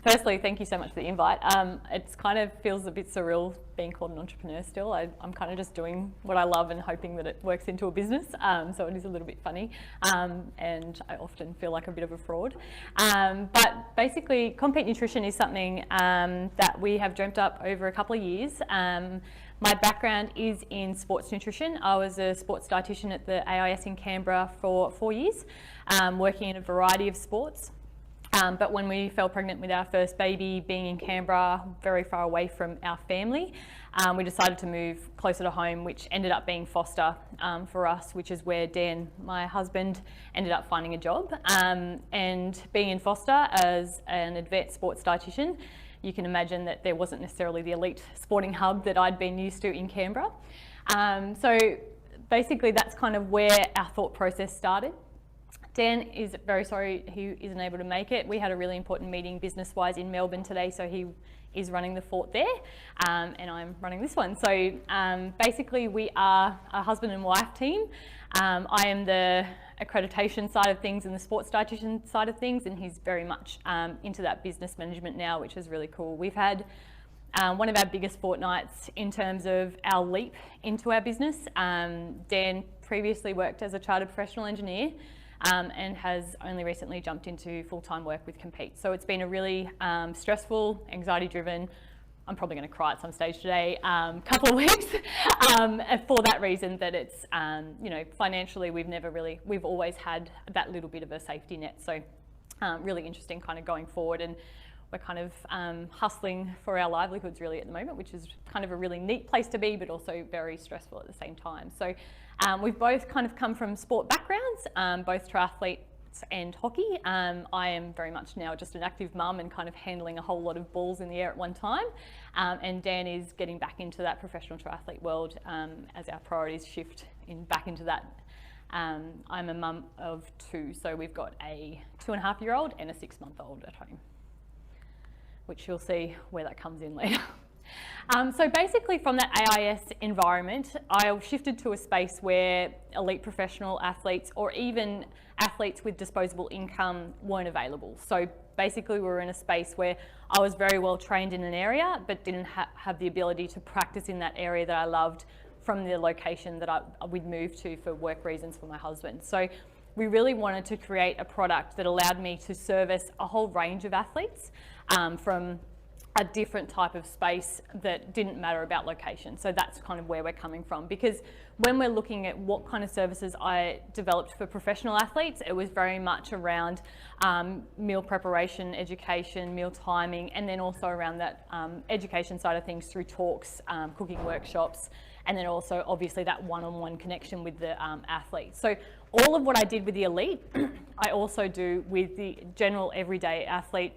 Firstly, thank you so much for the invite. It kind of feels a bit surreal being called an entrepreneur still. I'm kind of just doing what I love and hoping that it works into a business. So it is a little bit funny, and I often feel like a bit of a fraud. But basically, Compeat Nutrition is something that we have dreamt up over a couple of years. My background is in sports nutrition. I was a sports dietitian at the AIS in Canberra for 4 years, working in a variety of sports. But when we fell pregnant with our first baby, being in Canberra, very far away from our family, we decided to move closer to home, which ended up being Foster for us, which is where Dan, my husband, ended up finding a job. And being in Foster as an advanced sports dietitian, you can imagine that there wasn't necessarily the elite sporting hub that I'd been used to in Canberra. So basically that's kind of where our thought process started. Dan is very sorry he isn't able to make it. We had a really important meeting business-wise in Melbourne today, so he is running the fort there, and I'm running this one. So basically we are a husband and wife team. I am the accreditation side of things and the sports dietitian side of things, and he's very much into that business management now, which is really cool. We've had one of our biggest fortnights in terms of our leap into our business. Dan previously worked as a chartered professional engineer, and has only recently jumped into full-time work with Compeat. So it's been a really stressful, anxiety-driven, I'm probably going to cry at some stage today, couple of weeks for that reason that it's, you know, financially we've always had that little bit of a safety net. So really interesting kind of going forward, and we're kind of hustling for our livelihoods really at the moment, which is kind of a really neat place to be, but also very stressful at the same time. So we've both kind of come from sport backgrounds, both triathletes and hockey. I am very much now just an active mum and kind of handling a whole lot of balls in the air at one time. And Dan is getting back into that professional triathlete world as our priorities shift back into that. I'm a mum of two, so we've got a 2.5-year-old and a 6-month-old at home, which you'll see where that comes in later. So basically from that AIS environment, I shifted to a space where elite professional athletes or even athletes with disposable income weren't available. So basically we were in a space where I was very well trained in an area, but didn't have the ability to practice in that area that I loved from the location that we'd moved to for work reasons for my husband. So we really wanted to create a product that allowed me to service a whole range of athletes from a different type of space that didn't matter about location. So that's kind of where we're coming from, because when we're looking at what kind of services I developed for professional athletes, it was very much around meal preparation, education, meal timing, and then also around that education side of things through talks, cooking workshops, and then also obviously that one-on-one connection with the athlete. So all of what I did with the elite, I also do with the general everyday athlete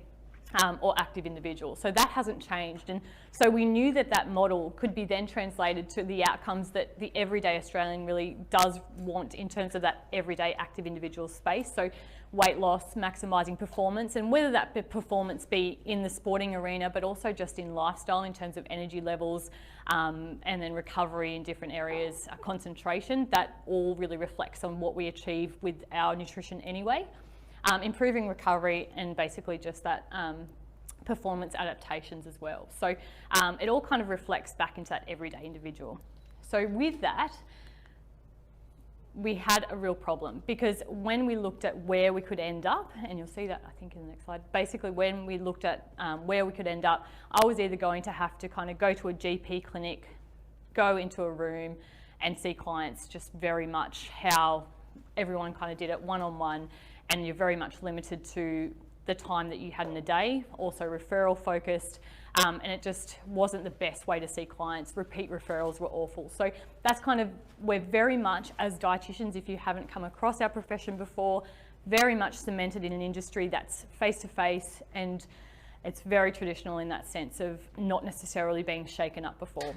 or active individual. So that hasn't changed. And so we knew that that model could be then translated to the outcomes that the everyday Australian really does want in terms of that everyday active individual space. So weight loss, maximising performance, and whether that performance be in the sporting arena, but also just in lifestyle in terms of energy levels, and then recovery in different areas, concentration, that all really reflects on what we achieve with our nutrition anyway. Improving recovery and basically just that performance adaptations as well. So it all kind of reflects back into that everyday individual. So with that, we had a real problem, because when we looked at where we could end up, and you'll see that I think in the next slide, basically when we looked at where we could end up, I was either going to have to kind of go to a GP clinic, go into a room and see clients just very much how everyone kind of did it one-on-one, and you're very much limited to the time that you had in a day, also referral focused, and it just wasn't the best way to see clients. Repeat referrals were awful. So that's kind of, we're very much as dietitians, if you haven't come across our profession before, very much cemented in an industry that's face-to-face, and it's very traditional in that sense of not necessarily being shaken up before.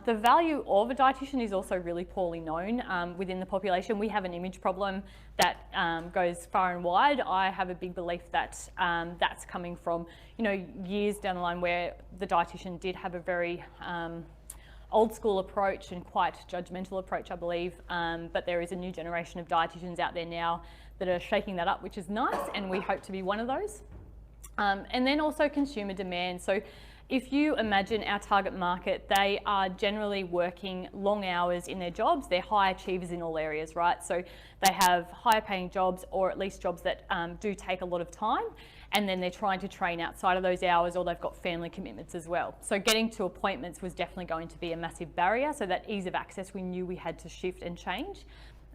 The value of a dietitian is also really poorly known within the population. We have an image problem that goes far and wide. I have a big belief that that's coming from, you know, years down the line where the dietitian did have a very old school approach and quite judgmental approach, I believe. But there is a new generation of dietitians out there now that are shaking that up, which is nice, and we hope to be one of those. And then also consumer demand. So if you imagine our target market, they are generally working long hours in their jobs. They're high achievers in all areas, right? So they have higher paying jobs, or at least jobs that do take a lot of time. And then they're trying to train outside of those hours, or they've got family commitments as well. So getting to appointments was definitely going to be a massive barrier. So that ease of access, we knew we had to shift and change.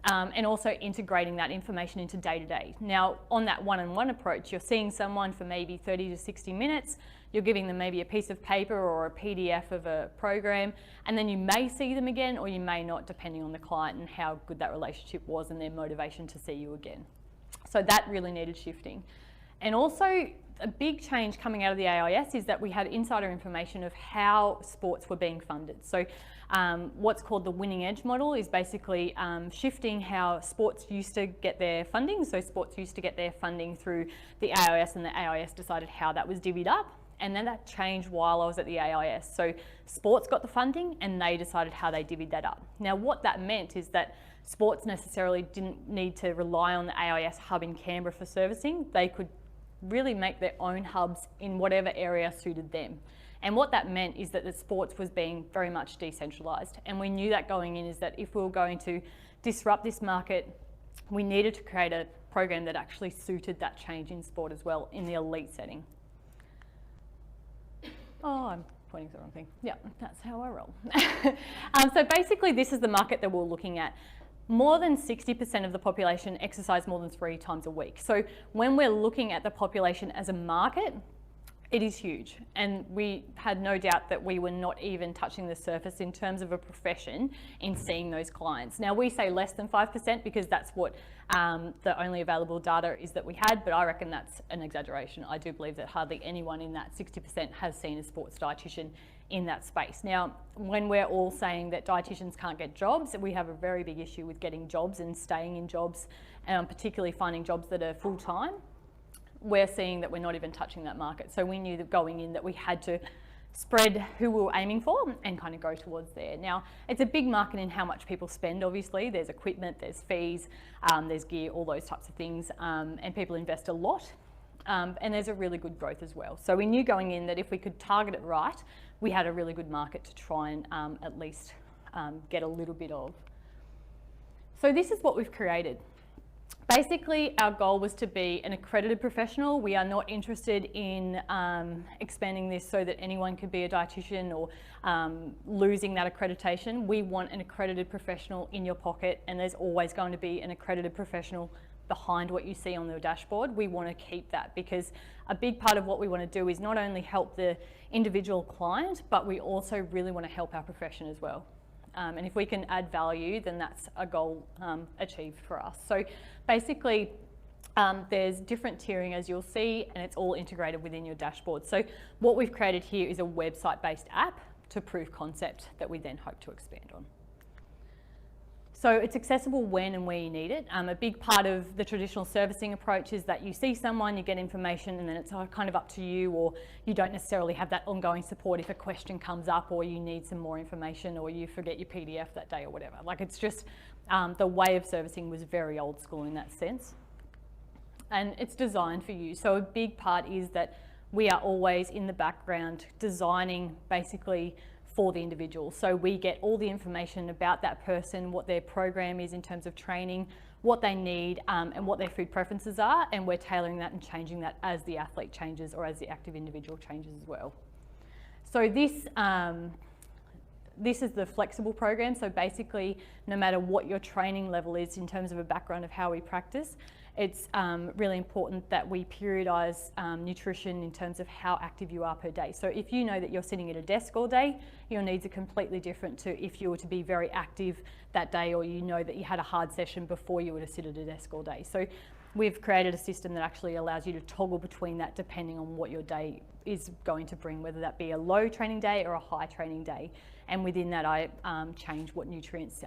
And also integrating that information into day-to-day. Now, on that one-on-one approach, you're seeing someone for maybe 30 to 60 minutes, you're giving them maybe a piece of paper or a PDF of a program, and then you may see them again, or you may not, depending on the client and how good that relationship was and their motivation to see you again. So that really needed shifting. And also, a big change coming out of the AIS is that we had insider information of how sports were being funded. So what's called the winning edge model is basically shifting how sports used to get their funding. So sports used to get their funding through the AIS, and the AIS decided how that was divvied up. And then that changed while I was at the AIS. So sports got the funding and they decided how they divvied that up. Now what that meant is that sports necessarily didn't need to rely on the AIS hub in Canberra for servicing. They could really make their own hubs in whatever area suited them. And what that meant is that the sports was being very much decentralised. And we knew that going in is that if we were going to disrupt this market, we needed to create a program that actually suited that change in sport as well in the elite setting. Oh, I'm pointing to the wrong thing. Yeah, that's how I roll. So basically this is the market that we're looking at. More than 60% of the population exercise more than 3 times a week. So when we're looking at the population as a market, it is huge. And we had no doubt that we were not even touching the surface in terms of a profession in seeing those clients. Now we say less than 5% because that's what the only available data is that we had, but I reckon that's an exaggeration. I do believe that hardly anyone in that 60% has seen a sports dietitian in that space. Now, when we're all saying that dietitians can't get jobs, we have a very big issue with getting jobs and staying in jobs, particularly finding jobs that are full-time. We're seeing that we're not even touching that market. So we knew that going in that we had to spread who we were aiming for and kind of go towards there. Now, it's a big market in how much people spend, obviously. There's equipment, there's fees, there's gear, all those types of things, and people invest a lot. And there's a really good growth as well. So we knew going in that if we could target it right, we had a really good market to try and at least get a little bit of. So this is what we've created. Basically, our goal was to be an accredited professional. We are not interested in expanding this so that anyone could be a dietitian or losing that accreditation. We want an accredited professional in your pocket, and there's always going to be an accredited professional behind what you see on the dashboard. We want to keep that because a big part of what we want to do is not only help the individual client, but we also really want to help our profession as well. And if we can add value, then that's a goal achieved for us. So basically, there's different tiering as you'll see, and it's all integrated within your dashboard. So what we've created here is a website-based app to prove concept that we then hope to expand on. So it's accessible when and where you need it. A big part of the traditional servicing approach is that you see someone, you get information, and then it's kind of up to you, or you don't necessarily have that ongoing support if a question comes up or you need some more information or you forget your PDF that day or whatever. Like it's just, the way of servicing was very old school in that sense. And it's designed for you. So a big part is that we are always in the background designing basically for the individual. So we get all the information about that person, what their program is in terms of training, what they need, and what their food preferences are, and we're tailoring that and changing that as the athlete changes or as the active individual changes as well. So this is the flexible program. So basically, no matter what your training level is in terms of a background of how we practice, it's really important that we periodise nutrition in terms of how active you are per day. So if you know that you're sitting at a desk all day, your needs are completely different to if you were to be very active that day, or you know that you had a hard session before you were to sit at a desk all day. So we've created a system that actually allows you to toggle between that depending on what your day is going to bring, whether that be a low training day or a high training day. And within that, I change what nutrients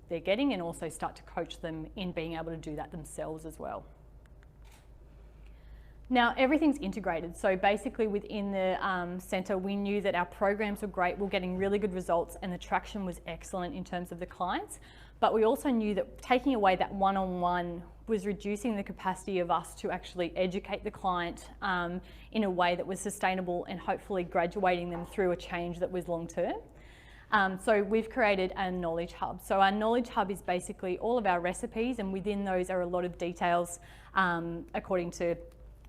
they're getting and also start to coach them in being able to do that themselves as well. Now, everything's integrated. So basically within the centre, we knew that our programs were great, we're getting really good results, and the traction was excellent in terms of the clients. But we also knew that taking away that one-on-one was reducing the capacity of us to actually educate the client in a way that was sustainable and hopefully graduating them through a change that was long term. So we've created a knowledge hub. So our knowledge hub is basically all of our recipes, and within those are a lot of details according to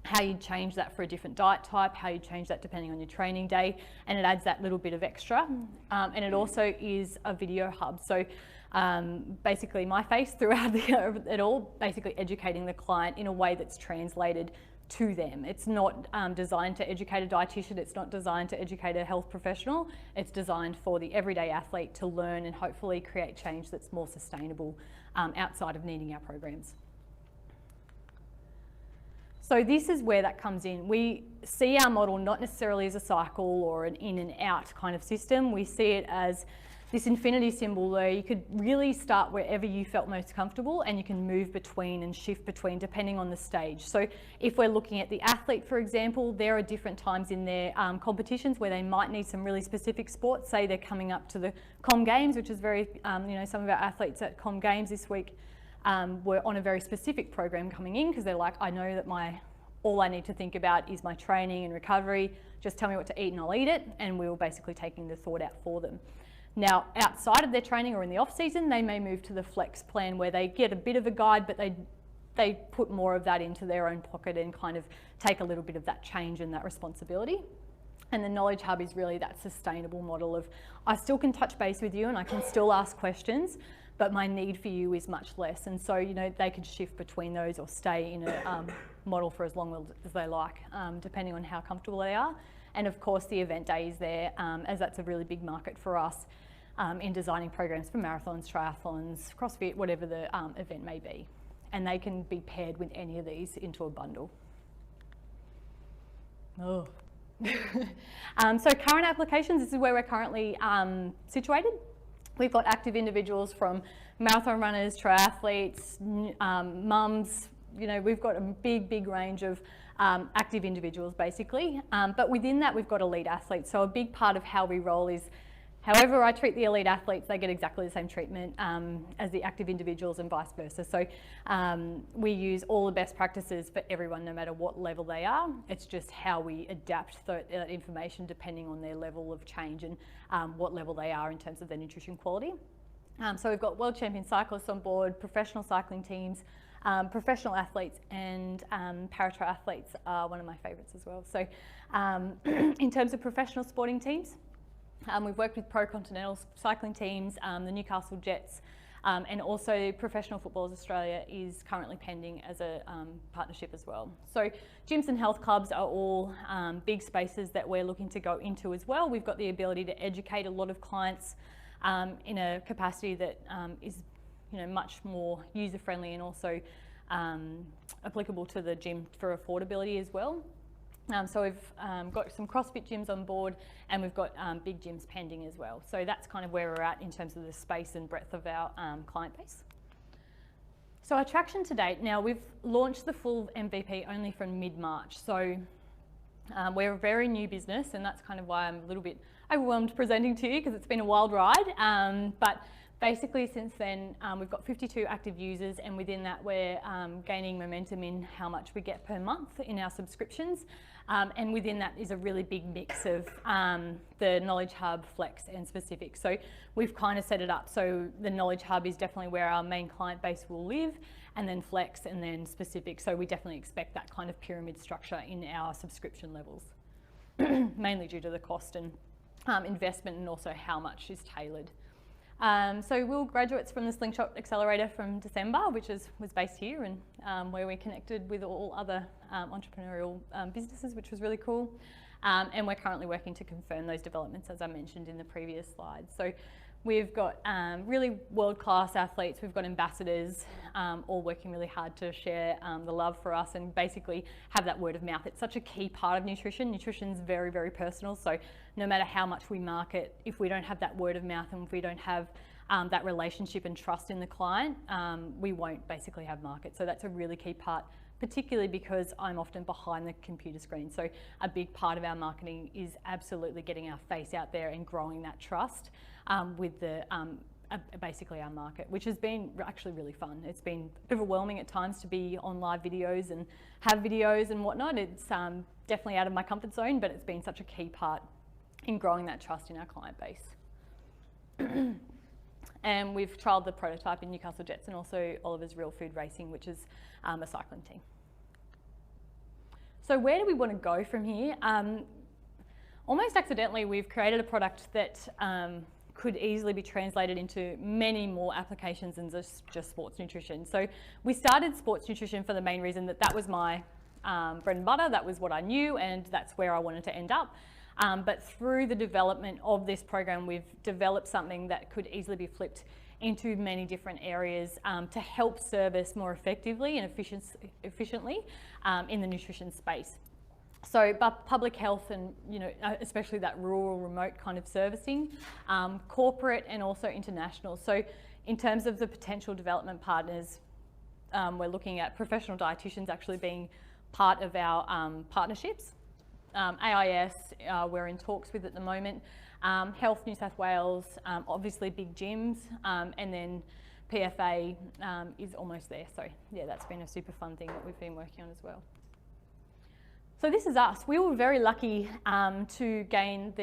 how you change that for a different diet type, how you change that depending on your training day, and it adds that little bit of extra. And it also is a video hub. So basically my face throughout it all, basically educating the client in a way that's translated to them. It's not designed to educate a dietitian, it's not designed to educate a health professional, it's designed for the everyday athlete to learn and hopefully create change that's more sustainable outside of needing our programs. So this is where that comes in. We see our model not necessarily as a cycle or an in and out kind of system. We see it as this infinity symbol where you could really start wherever you felt most comfortable, and you can move between and shift between depending on the stage. So if we're looking at the athlete, for example, there are different times in their competitions where they might need some really specific sports. Say they're coming up to the Com Games, which is very, some of our athletes at Com Games this week were on a very specific program coming in because they're like, I know that all I need to think about is my training and recovery. Just tell me what to eat and I'll eat it. And we were basically taking the thought out for them. Now, outside of their training or in the off season, they may move to the flex plan where they get a bit of a guide, but they put more of that into their own pocket and kind of take a little bit of that change and that responsibility. And the knowledge hub is really that sustainable model of, I still can touch base with you and I can still ask questions, but my need for you is much less. And so, they could shift between those or stay in a model for as long as they like, depending on how comfortable they are. And of course, the event day is there, as that's a really big market for us in designing programs for marathons, triathlons, CrossFit, whatever the event may be. And they can be paired with any of these into a bundle. Oh. So current applications, this is where we're currently situated. We've got active individuals from marathon runners, triathletes, mums, we've got a big range of active individuals basically. But within that, we've got elite athletes. So a big part of how we roll is, however I treat the elite athletes, they get exactly the same treatment as the active individuals and vice versa. So we use all the best practices for everyone, no matter what level they are. It's just how we adapt that information depending on their level of change and what level they are in terms of their nutrition quality. So we've got world champion cyclists on board, professional cycling teams, professional athletes, and para-triathletes are one of my favourites as well. So in terms of professional sporting teams, we've worked with Pro Continental cycling teams, the Newcastle Jets, and also Professional Footballers Australia is currently pending as a partnership as well. So gyms and health clubs are all big spaces that we're looking to go into as well. We've got the ability to educate a lot of clients in a capacity that is much more user-friendly and also applicable to the gym for affordability as well. So we've got some CrossFit gyms on board, and we've got big gyms pending as well. So that's kind of where we're at in terms of the space and breadth of our client base. So our traction to date, now we've launched the full MVP only from mid-March. So we're a very new business, and that's kind of why I'm a little bit overwhelmed presenting to you because it's been a wild ride. But basically since then, we've got 52 active users, and within that we're gaining momentum in how much we get per month in our subscriptions. And within that is a really big mix of the Knowledge Hub, Flex and Specific. So we've kind of set it up so the Knowledge Hub is definitely where our main client base will live, and then Flex and then Specific. So we definitely expect that kind of pyramid structure in our subscription levels, mainly due to the cost and investment and also how much is tailored. So we're graduates from the Slingshot Accelerator from December, which was based here, and where we connected with all other entrepreneurial businesses, which was really cool. And we're currently working to confirm those developments, as I mentioned in the previous slide. So we've got really world-class athletes, we've got ambassadors, all working really hard to share the love for us and basically have that word of mouth. It's such a key part of nutrition. Nutrition's very, very personal, so no matter how much we market, if we don't have that word of mouth and if we don't have that relationship and trust in the client, we won't basically have market. So that's a really key part, particularly because I'm often behind the computer screen. So a big part of our marketing is absolutely getting our face out there and growing that trust with the basically our market, which has been actually really fun. It's been overwhelming at times to be on live videos and have videos and whatnot. It's definitely out of my comfort zone, but it's been such a key part in growing that trust in our client base. And we've trialled the prototype in Newcastle Jets and also Oliver's Real Food Racing, which is a cycling team. So where do we want to go from here? Almost accidentally, we've created a product that could easily be translated into many more applications than just sports nutrition. So we started sports nutrition for the main reason that that was my bread and butter, that was what I knew, and that's where I wanted to end up. But through the development of this program, we've developed something that could easily be flipped into many different areas to help service more effectively and efficiently in the nutrition space. So, but public health and, you know, especially that rural, remote kind of servicing, corporate and also international. So in terms of the potential development partners, we're looking at professional dietitians actually being part of our partnerships. AIS, we're in talks with at the moment. Health New South Wales, obviously big gyms, and then PFA is almost there. So yeah, that's been a super fun thing that we've been working on as well. So this is us. We were very lucky to gain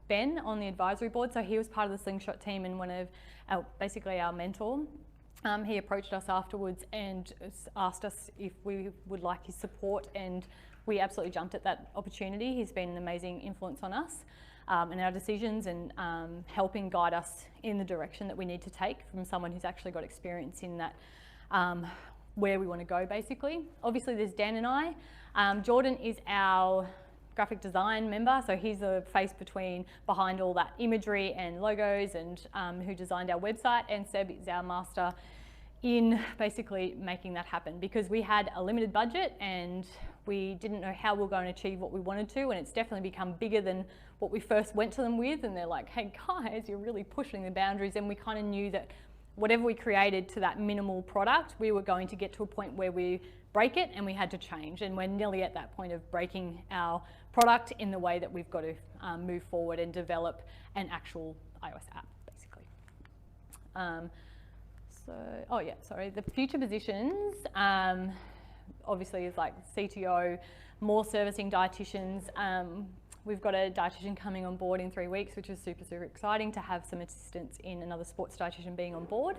Ben on the advisory board. So he was part of the Slingshot team and one of basically our mentor. He approached us afterwards and asked us if we would like his support, and we absolutely jumped at that opportunity. He's been an amazing influence on us and our decisions, and helping guide us in the direction that we need to take from someone who's actually got experience in that, where we want to go basically. Obviously there's Dan and I. Jordan is our graphic design member, so he's the face behind all that imagery and logos, and who designed our website, and Seb is our master in basically making that happen, because we had a limited budget and we didn't know how we were going to achieve what we wanted to, and it's definitely become bigger than what we first went to them with, and they're like, hey guys, you're really pushing the boundaries, and we kind of knew that whatever we created to that minimal product, we were going to get to a point where we break it and we had to change, and we're nearly at that point of breaking our product in the way that we've got to move forward and develop an actual iOS app basically. The future positions obviously is like CTO, more servicing dietitians. We've got a dietitian coming on board in 3 weeks, which is super, super exciting to have some assistance in another sports dietitian being on board,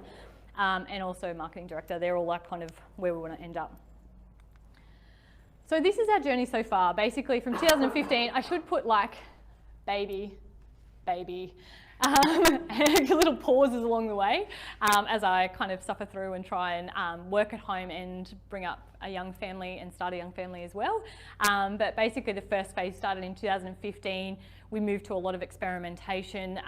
and also marketing director. They're all like kind of where we want to end up. So this is our journey so far. Basically from 2015, I should put like baby, little pauses along the way as I kind of suffer through and try and work at home and bring up a young family and start a young family as well. But basically the first phase started in 2015. We moved to a lot of experimentation,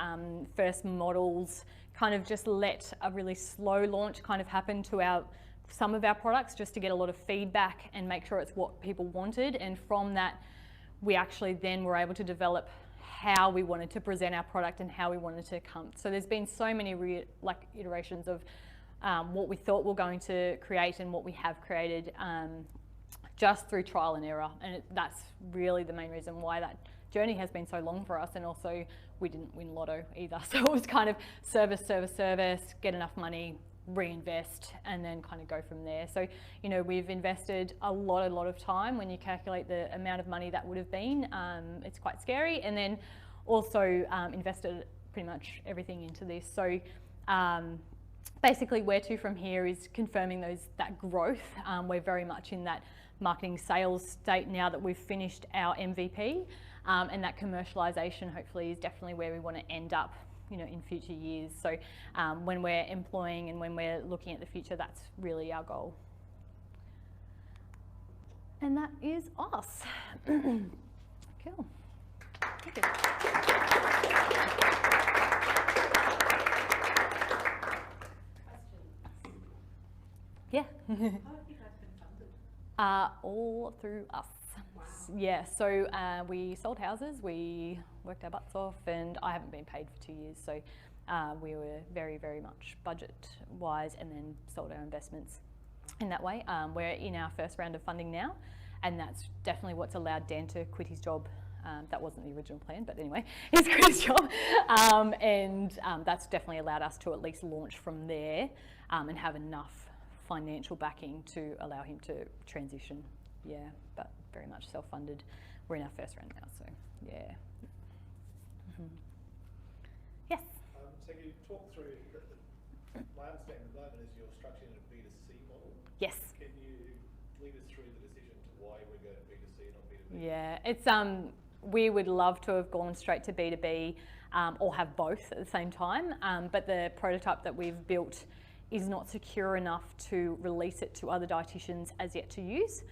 first models, kind of just let a really slow launch kind of happen to some of our products, just to get a lot of feedback and make sure it's what people wanted. And from that, we actually then were able to develop how we wanted to present our product and how we wanted to come. So there's been so many iterations of what we thought we were going to create and what we have created just through trial and error. And that's really the main reason why that journey has been so long for us. And also we didn't win lotto either. So it was kind of service, get enough money, reinvest, and then kind of go from there. So, you know, we've invested a lot of time. When you calculate the amount of money that would have been, it's quite scary. And then also invested pretty much everything into this. So basically where to from here is confirming that growth. We're very much in that marketing sales state now that we've finished our MVP, and that commercialization hopefully is definitely where we want to end up, you know, in future years. So when we're employing and when we're looking at the future, that's really our goal. And that is us. Cool. Thank you. Yeah. How have you guys been funded? All through us. Wow. Yeah, so we sold houses, we worked our butts off, and I haven't been paid for 2 years, so we were very, very much budget-wise, and then sold our investments in that way. We're in our first round of funding now, and that's definitely what's allowed Dan to quit his job That wasn't the original plan, but anyway, it's Chris' job. That's definitely allowed us to at least launch from there and have enough financial backing to allow him to transition. Yeah, but very much self-funded. We're in our first round now, so yeah. Yes? So you talk through, my understanding at the moment is you're structuring a B2C model. Yes. Can you lead us through the decision to why we're going B2C and not B2B? Yeah, it's we would love to have gone straight to B2B or have both at the same time, but the prototype that we've built is not secure enough to release it to other dietitians as yet to use.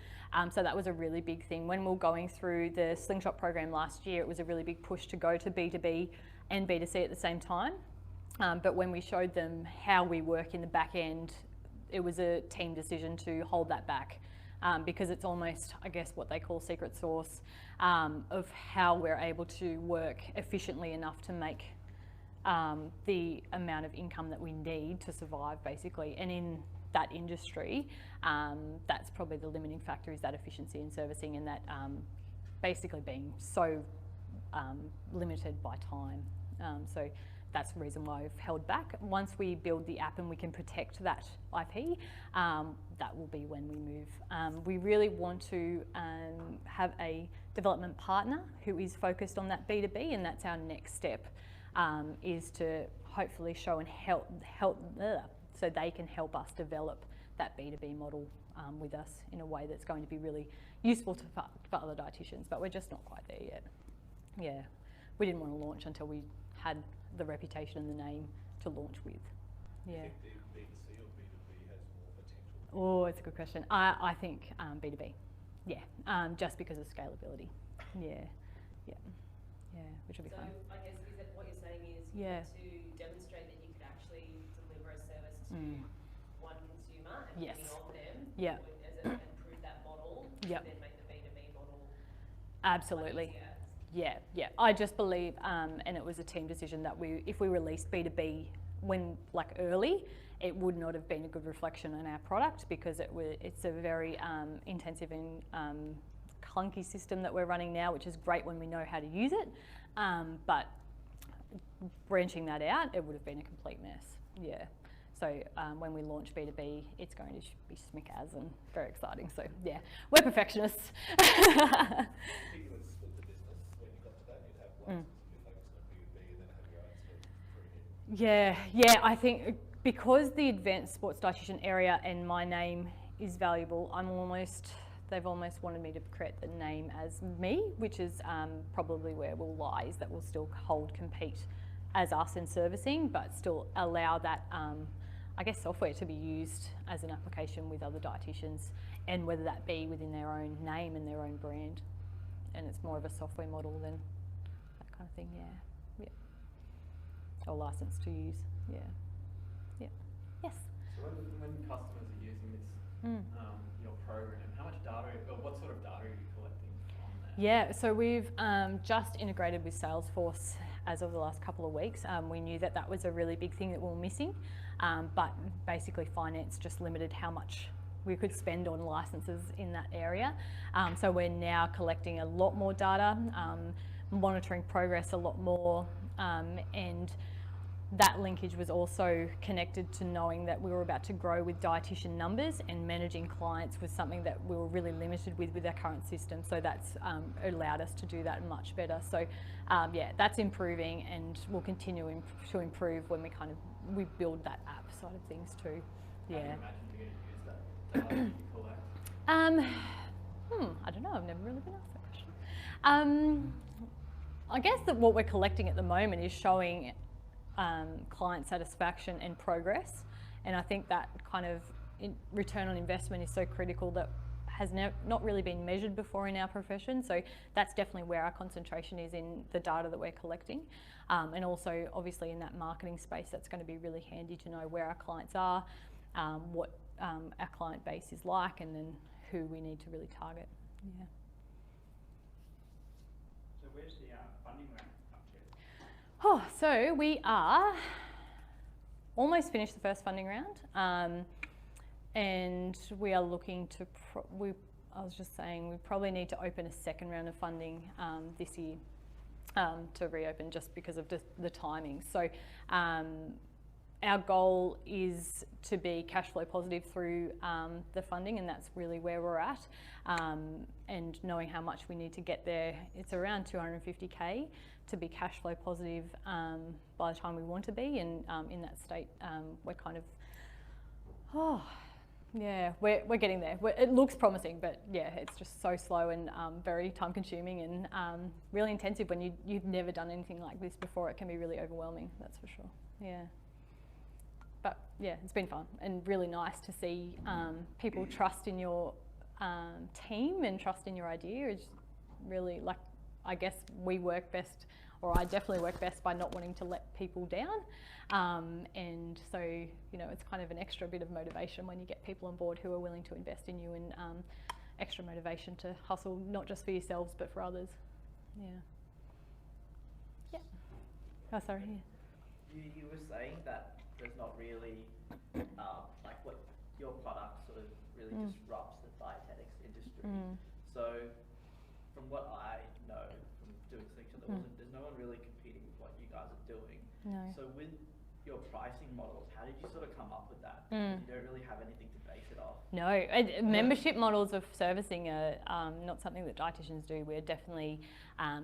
So that was a really big thing. When we were going through the Slingshot program last year, it was a really big push to go to B2B and B2C at the same time. But when we showed them how we work in the back end, it was a team decision to hold that back because it's almost, I guess, what they call secret sauce of how we're able to work efficiently enough to make the amount of income that we need to survive, basically. And in that industry, that's probably the limiting factor, is that efficiency in servicing and that basically being so limited by time. So that's the reason why we've held back. Once we build the app and we can protect that IP, that will be when we move. We really want to have a development partner who is focused on that B2B, and that's our next step, is to hopefully show and help so they can help us develop that B2B model with us in a way that's going to be really useful for other dietitians, but we're just not quite there yet. Yeah, we didn't want to launch until we had the reputation and the name to launch with. Yeah. Do you think B2C or B2B has more potential? Oh, it's a good question. I think B2B. Yeah, just because of scalability. Yeah, which will be fun. So I guess is that what you're saying is you Yeah. want to demonstrate that you could actually deliver a service to one consumer and Yes. many of them, Yeah. and prove that model, Yep. and then make the B2B model Absolutely. easier. Yeah. I just believe, and it was a team decision, that if we released B2B when early, it would not have been a good reflection on our product, because it's a very intensive and clunky system that we're running now, which is great when we know how to use it, but branching that out, it would have been a complete mess. Yeah. So when we launch B2B, it's going to be smick-as and very exciting. So yeah, we're perfectionists. I think it would split the business when you got to that. You'd have license and be focused on B2B and then have your own sort of free. Yeah, I think because the advanced sports dietitian area and my name is valuable, they've almost wanted me to create the name as me, which is probably where we'll lie, is that we'll still hold Compeat as us in servicing, but still allow that, I guess, software to be used as an application with other dietitians, and whether that be within their own name and their own brand. And it's more of a software model than that kind of thing, yeah. Or license to use, yeah. Yes? So when customers are using this, your program, how much data, or what sort of data are you collecting on there? Yeah, so we've just integrated with Salesforce as of the last couple of weeks. We knew that was a really big thing that we were missing, but basically finance just limited how much we could spend on licenses in that area. So we're now collecting a lot more data, monitoring progress a lot more, and that linkage was also connected to knowing that we were about to grow with dietitian numbers, and managing clients was something that we were really limited with our current system. So that's allowed us to do that much better. So yeah, that's improving, and we'll continue to improve when we build that app side of things too. Yeah. How do you imagine you're going to use that data that you collect? I don't know, I've never really been asked that question. I guess that what we're collecting at the moment is showing client satisfaction and progress, and I think that kind of return on investment is so critical, that has not really been measured before in our profession. So that's definitely where our concentration is, in the data that we're collecting, and also obviously in that marketing space. That's going to be really handy to know where our clients are, what our client base is like, and then who we need to really target. Yeah. So where's the funding round up to? Oh, so we are almost finished the first funding round, and we are looking to we I was just saying we probably need to open a second round of funding this year to reopen, just because of the timing. So our goal is to be cash flow positive through the funding, and that's really where we're at. And knowing how much we need to get there, it's around 250K to be cash flow positive by the time we want to be. And in that state, we're kind of, yeah, we're getting there. It looks promising, but yeah, it's just so slow and very time consuming and really intensive. When you've never done anything like this before, it can be really overwhelming, that's for sure. Yeah. But yeah, it's been fun and really nice to see people trust in your team and trust in your idea. It's really, like, I guess we work best, or I definitely work best by not wanting to let people down. And so, you know, it's kind of an extra bit of motivation when you get people on board who are willing to invest in you, and extra motivation to hustle, not just for yourselves, but for others. Yeah. Yeah. Oh, sorry. Yeah. You were saying that there's not really, like, what your product sort of really disrupts the dietetics industry. So from what I know from doing Slingshot, there's no one really competing with what you guys are doing. No. So with your pricing models, how did you sort of come up with that? You don't really have anything to base it off. No, membership models of servicing are not something that dietitians do. We're definitely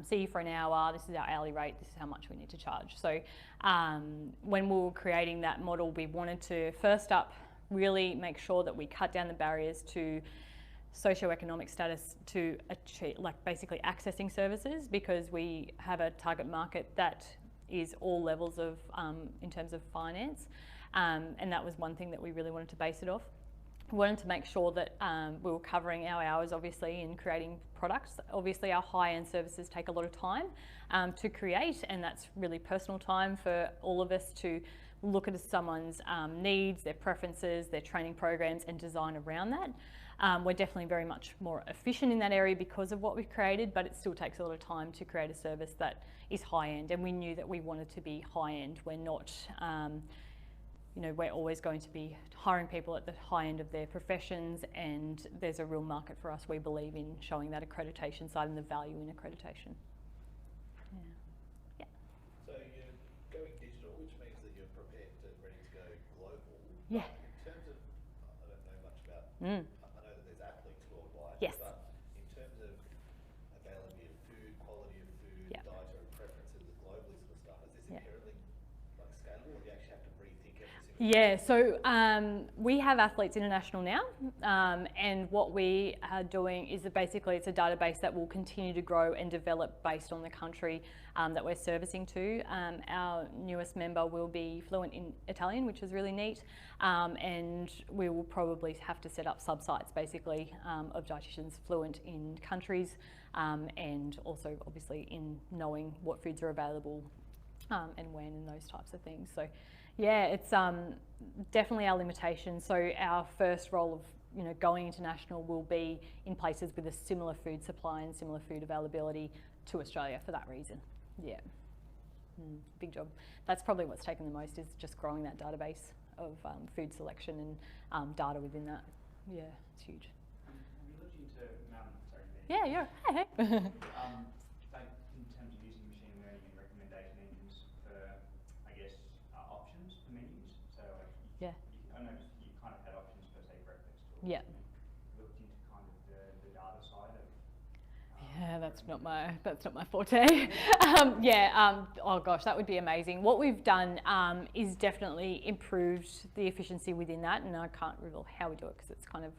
see you for an hour, this is our hourly rate, this is how much we need to charge. So when we were creating that model, we wanted to first up really make sure that we cut down the barriers to socioeconomic status to achieve, like, basically accessing services, because we have a target market that is all levels of in terms of finance, and that was one thing that we really wanted to base it off. We wanted to make sure that we were covering our hours, obviously, in creating products. Obviously, our high-end services take a lot of time to create, and that's really personal time for all of us to look at someone's needs, their preferences, their training programs, and design around that. We're definitely very much more efficient in that area because of what we've created, but it still takes a lot of time to create a service that is high-end, and we knew that we wanted to be high-end. We're not, you know, we're always going to be hiring people at the high end of their professions, and there's a real market for us. We believe in showing that accreditation side and the value in accreditation. Yeah. So you're going digital, which means that you're prepared to ready to go global. Yeah. In terms of, I don't know much about, I know that there's athletes worldwide. Yes. But in terms of availability of food, quality of food, Yeah. dietary preferences, globally sort of stuff, is this Yeah. inherently like scalable, or do you actually have to rethink every single Yeah, so we have Athletes International now, and what we are doing is that basically it's a database that will continue to grow and develop based on the country that we're servicing to. Our newest member will be fluent in Italian, which is really neat, and we will probably have to set up sub-sites basically of dietitians fluent in countries, and also obviously in knowing what foods are available and when and those types of things. So yeah, it's definitely our limitation. So our first role of, you know, going international will be in places with a similar food supply and similar food availability to Australia for that reason. Yeah, big job. That's probably what's taken the most, is just growing that database of food selection and data within that. Yeah, it's huge. Have you looked into Yeah, yeah. Hey. like in terms of using machine learning and recommendation engines for, I guess, options for menus? So like, Yeah. I know you kind of had options for, say, breakfast. Or Yeah. looked into kind of the data side of. Yeah, that's not my forte. Oh gosh, that would be amazing. What we've done is definitely improved the efficiency within that, and I can't reveal how we do it because it's kind of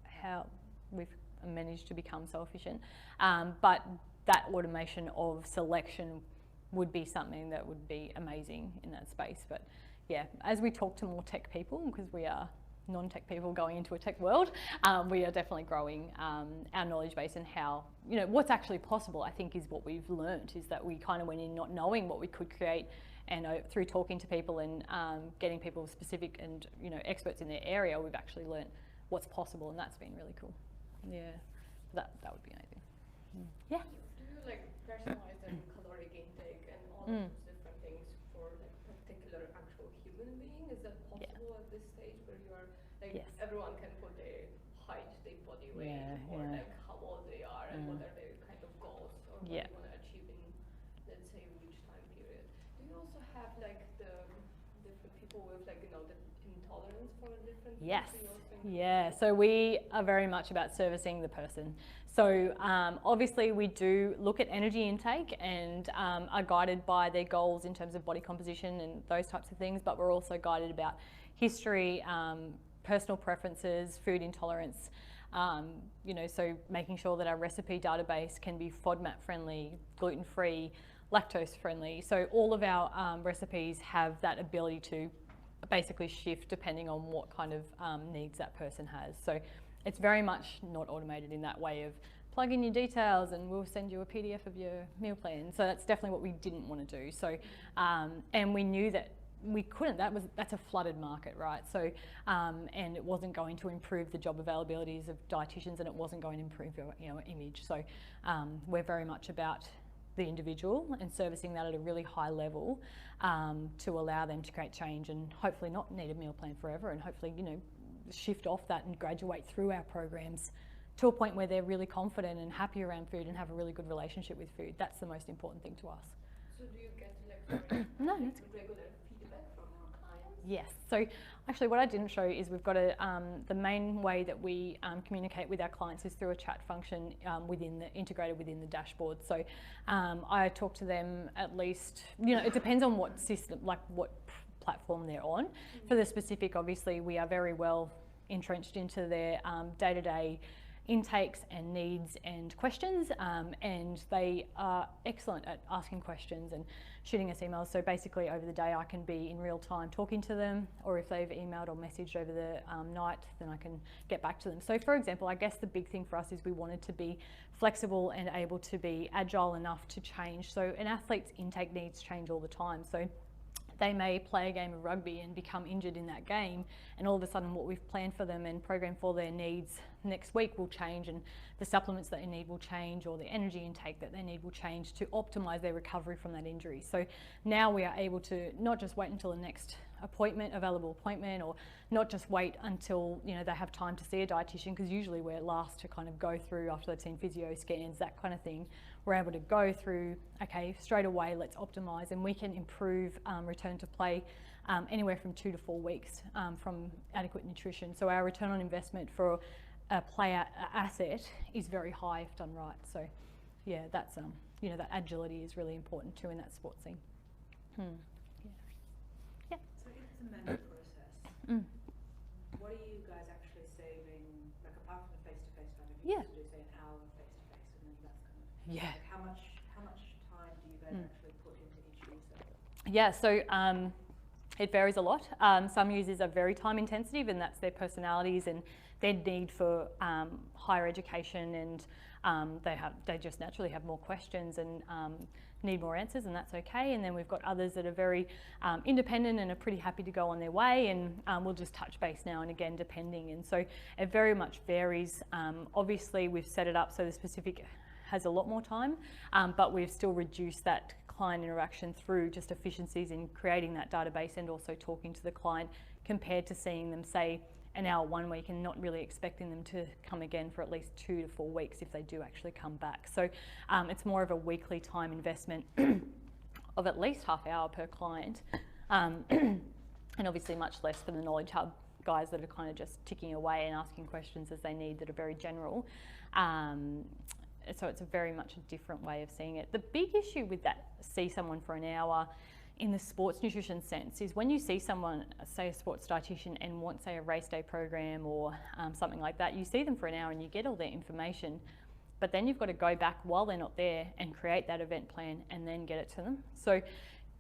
how we've managed to become so efficient. But that automation of selection would be something that would be amazing in that space. But yeah, as we talk to more tech people, because we are non-tech people going into a tech world, we are definitely growing our knowledge base, and how, you know, what's actually possible, I think, is what we've learnt, is that we kind of went in not knowing what we could create, and through talking to people and getting people specific and, you know, experts in their area, we've actually learnt what's possible, and that's been really cool. Yeah, that would be amazing. Yeah. Do you like personalize and caloric intake and all of those different things for like particular actual human being? Is that possible at this stage where you are like Yes. everyone can put their height, their body range, Yeah, or yeah. like how old they are and what are their kind of goals or what Yeah. you want to achieve in, let's say, which time period. Do you also have like the different people with like, you know, the intolerance for different Yes. things? Do you also include Yeah, so we are very much about servicing the person. So obviously we do look at energy intake and are guided by their goals in terms of body composition and those types of things, but we're also guided about history, personal preferences, food intolerance, you know, so making sure that our recipe database can be FODMAP friendly, gluten-free, lactose friendly. So all of our recipes have that ability to basically shift depending on what kind of needs that person has. So it's very much not automated in that way of plug in your details and we'll send you a PDF of your meal plan. So that's definitely what we didn't want to do. So and we knew that we couldn't. That's a flooded market, right? So and it wasn't going to improve the job availabilities of dietitians, and it wasn't going to improve your image. So we're very much about the individual and servicing that at a really high level to allow them to create change and hopefully not need a meal plan forever, and hopefully, you know, shift off that and graduate through our programs to a point where they're really confident and happy around food and have a really good relationship with food. That's the most important thing to us. So do you get like No, like that's regular feedback from your clients? Yes. So actually what I didn't show is we've got the main way that we communicate with our clients is through a chat function integrated within the dashboard. So I talk to them at least, you know, it depends on what system, like what platform they're on. For the specific, obviously, we are very well entrenched into their day-to-day intakes and needs and questions, and they are excellent at asking questions and shooting us emails. So basically over the day I can be in real time talking to them, or if they've emailed or messaged over the night, then I can get back to them. So for example, I guess the big thing for us is we wanted to be flexible and able to be agile enough to change. So an athlete's intake needs change all the time. So they may play a game of rugby and become injured in that game, and all of a sudden what we've planned for them and programmed for their needs next week will change, and the supplements that they need will change, or the energy intake that they need will change to optimise their recovery from that injury. So now we are able to not just wait until the next available appointment, or not just wait until, you know, they have time to see a dietitian, because usually we're last to kind of go through after they've seen physio scans, that kind of thing. We're able to go through, okay, straight away, let's optimise, and we can improve return to play anywhere from 2 to 4 weeks from adequate nutrition. So our return on investment for a player asset is very high if done right. So yeah, that's you know, that agility is really important too in that sports scene. Yeah. So if it's a manual process, what are you guys actually saving, like apart from the face-to-face time, if you Yeah. used to do say an hour face-to-face, and then that's kind of, Yeah. like how much time do you guys actually put into each user? Yeah, so it varies a lot. Some users are very time intensive, and that's their personalities and their need for higher education, and they just naturally have more questions and need more answers, and that's okay. And then we've got others that are very independent and are pretty happy to go on their way, and we'll just touch base now and again depending. And so it very much varies. Obviously we've set it up so the specific has a lot more time, but we've still reduced that client interaction through just efficiencies in creating that database and also talking to the client, compared to seeing them say an hour 1 week and not really expecting them to come again for at least 2 to 4 weeks if they do actually come back. So it's more of a weekly time investment of at least half hour per client, and obviously much less for the Knowledge Hub guys that are kind of just ticking away and asking questions as they need that are very general. So it's a very much a different way of seeing it. The big issue with that, see someone for an hour in the sports nutrition sense, is when you see someone, say a sports dietitian, and want, say, a race day program or something like that, you see them for an hour and you get all their information, but then you've got to go back while they're not there and create that event plan and then get it to them. So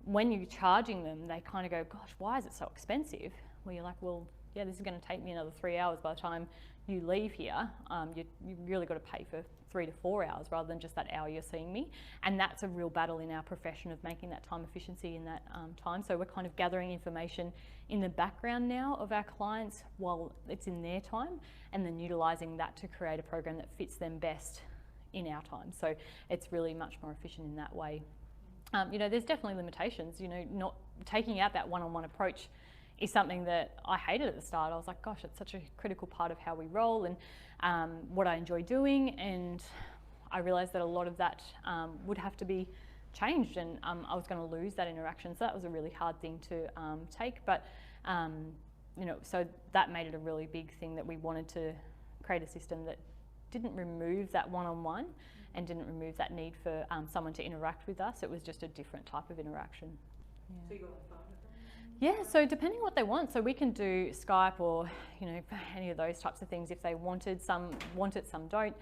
when you're charging them, they kind of go, gosh, why is it so expensive? Well, you're like, well, yeah, this is going to take me another 3 hours by the time you leave here. You really got to pay for 3 to 4 hours rather than just that hour you're seeing me. And that's a real battle in our profession of making that time efficiency in that time. So we're kind of gathering information in the background now of our clients while it's in their time, and then utilising that to create a program that fits them best in our time. So it's really much more efficient in that way. You know, there's definitely limitations, you know, not taking out that one-on-one approach is something that I hated at the start. I was like, gosh, it's such a critical part of how we roll and what I enjoy doing, and I realised that a lot of that would have to be changed, and I was going to lose that interaction. So that was a really hard thing to take, but you know, so that made it a really big thing that we wanted to create a system that didn't remove that one-on-one and didn't remove that need for someone to interact with us. It was just a different type of interaction. Yeah. So you got a phone? Yeah, so depending what they want, so we can do Skype or, you know, any of those types of things if they wanted. Some want it, some don't.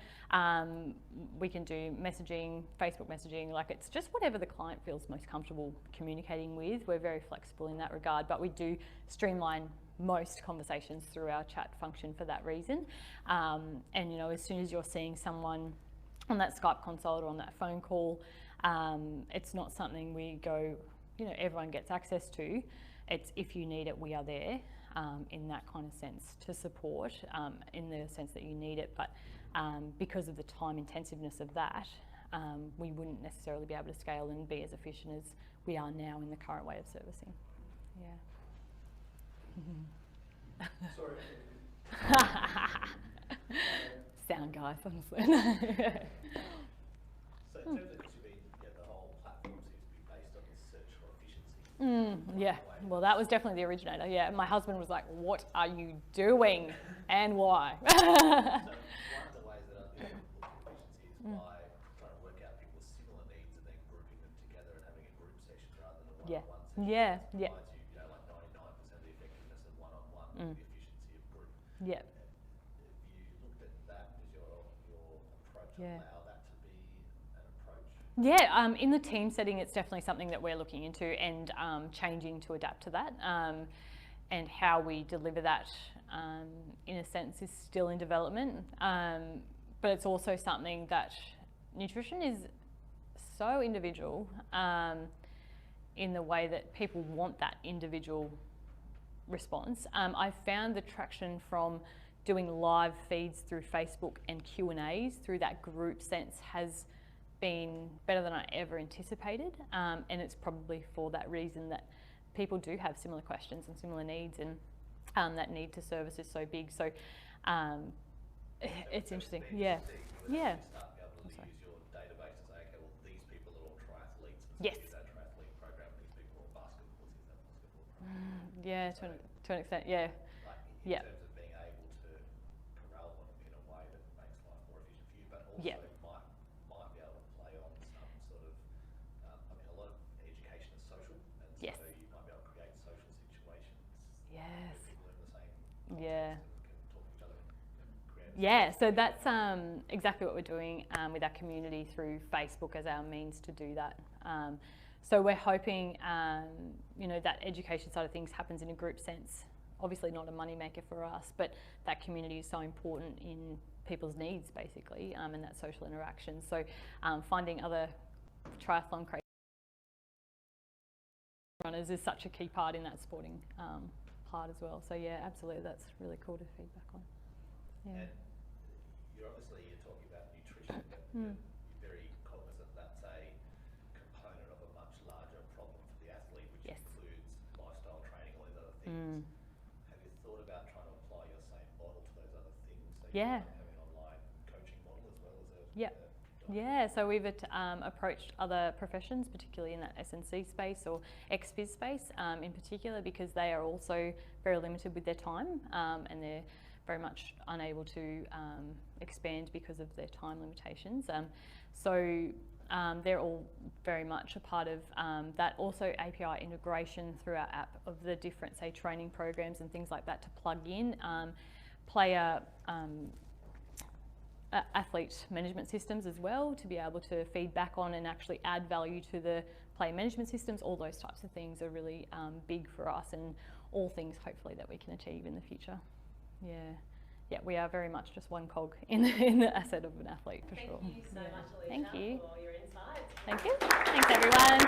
We can do messaging, Facebook messaging, like it's just whatever the client feels most comfortable communicating with. We're very flexible in that regard, but we do streamline most conversations through our chat function for that reason. And, you know, as soon as you're seeing someone on that Skype consult or on that phone call, it's not something we go, you know, everyone gets access to. It's if you need it, we are there in that kind of sense to support, in the sense that you need it. But because of the time intensiveness of that, we wouldn't necessarily be able to scale and be as efficient as we are now in the current way of servicing. Yeah. Sorry. Sound guys, honestly. So in terms of the whole platform seems to be based on this search for efficiency. Yeah, well, that was definitely the originator. Yeah, my husband was like, "What are you doing, and why?" So one of the ways that I've been looking at efficiency is by trying to work out people's similar needs and then grouping them together and having a group session rather than a one-on-one session. Yeah, It yeah. provides you, like 99% of the effectiveness of one-on-one with the efficiency of group. Yeah. If you looked at that as your approach, Yeah. allow that to be an approach. Yeah, in the team setting, it's definitely something that we're looking into and changing to adapt to that. And how we deliver that, in a sense, is still in development. But it's also something that nutrition is so individual in the way that people want that individual response. I've found the traction from doing live feeds through Facebook and Q&As through that group sense has been better than I ever anticipated, and it's probably for that reason that people do have similar questions and similar needs, and that need to service is so big. So it's interesting. Yeah. Yeah. Start to be able to use your database to say, okay, well, these people are all triathletes. Yes. Use that triathlete program. These people are all basketballers. Use that basketball program. Yeah, to an extent, yeah. Like Yeah. in terms of being able to corral them in a way that makes life more efficient for you, but also Yeah. might be able to play on some sort of, I mean, a lot of education is social, and Yes. so you might be able to create social situations Yes. where people are in the same Yeah. context and can talk to each other and create a Yeah, so that's exactly what we're doing with our community through Facebook as our means to do that. So we're hoping, you know, that education side of things happens in a group sense. Obviously not a money maker for us, but that community is so important in people's needs, basically, and that social interaction. So finding other triathlon runners is such a key part in that sporting part as well. So yeah, absolutely, that's really cool to feedback on. Yeah. And you're talking about nutrition, but you're very cognizant that's a component of a much larger problem for the athlete, which Yes. includes lifestyle training, all these other things. Have you thought about trying to apply your same model to those other things? So Yeah. you have an online coaching model as well as a Yep. Yeah, so we've approached other professions, particularly in that S&C space or ex-phys space in particular, because they are also very limited with their time and they're very much unable to expand because of their time limitations. So they're all very much a part of that. Also API integration through our app of the different, say, training programs and things like that to plug in, player athlete management systems as well, to be able to feed back on and actually add value to the player management systems. All those types of things are really big for us, and all things hopefully that we can achieve in the future. Yeah, we are very much just one cog in the asset of an athlete, for sure. Thank you so much, Alicia, Thank you. for your insights. Thank you. Thanks, everyone.